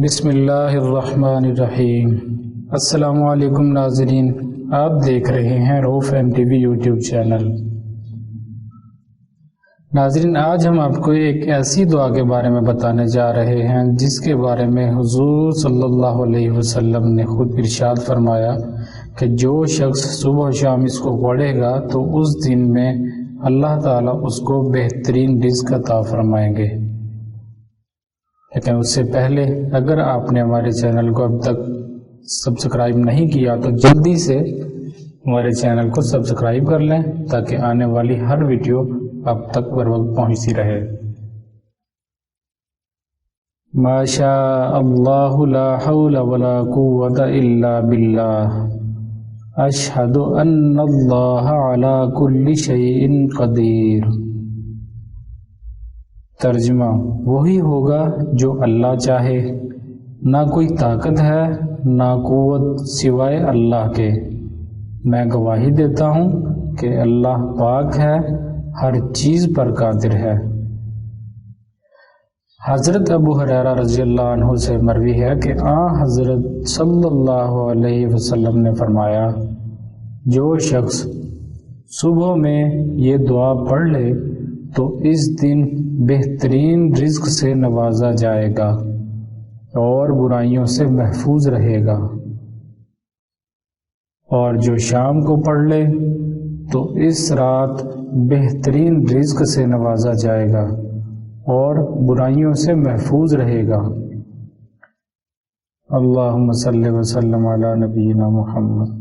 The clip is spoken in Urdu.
بسم اللہ الرحمن الرحیم۔ السلام علیکم ناظرین، آپ دیکھ رہے ہیں Rauf M T V YouTube channel. ناظرین، آج ہم آپ کو ایک ایسی دعا کے بارے میں بتانے جا رہے ہیں جس کے بارے میں حضور صلی اللہ علیہ وسلم نے خود ارشاد فرمایا کہ جو شخص صبح و شام اس کو پڑھے گا تو اس دن میں اللہ تعالیٰ اس کو بہترین رزق عطا فرمائیں گے۔ لیکن اس سے پہلے اگر آپ نے ہمارے چینل کو اب تک سبسکرائب نہیں کیا تو جلدی سے ہمارے چینل کو سبسکرائب کر لیں تاکہ آنے والی ہر ویڈیو آپ تک بر وقت پہنچتی رہے۔ ما شاء اللہ لا حول ولا قوة الا باللہ، اشہد ان اللہ علی کل شیء قدیر۔ ترجمہ: وہی ہوگا جو اللہ چاہے، نہ کوئی طاقت ہے نہ قوت سوائے اللہ کے۔ میں گواہی دیتا ہوں کہ اللہ پاک ہے، ہر چیز پر قادر ہے۔ حضرت ابو ہریرہ رضی اللہ عنہ سے مروی ہے کہ حضرت صلی اللہ علیہ وسلم نے فرمایا، جو شخص صبح میں یہ دعا پڑھ لے تو اس دن بہترین رزق سے نوازا جائے گا اور برائیوں سے محفوظ رہے گا، اور جو شام کو پڑھ لے تو اس رات بہترین رزق سے نوازا جائے گا اور برائیوں سے محفوظ رہے گا۔ اللہم صلی وسلم علی نبینا محمد۔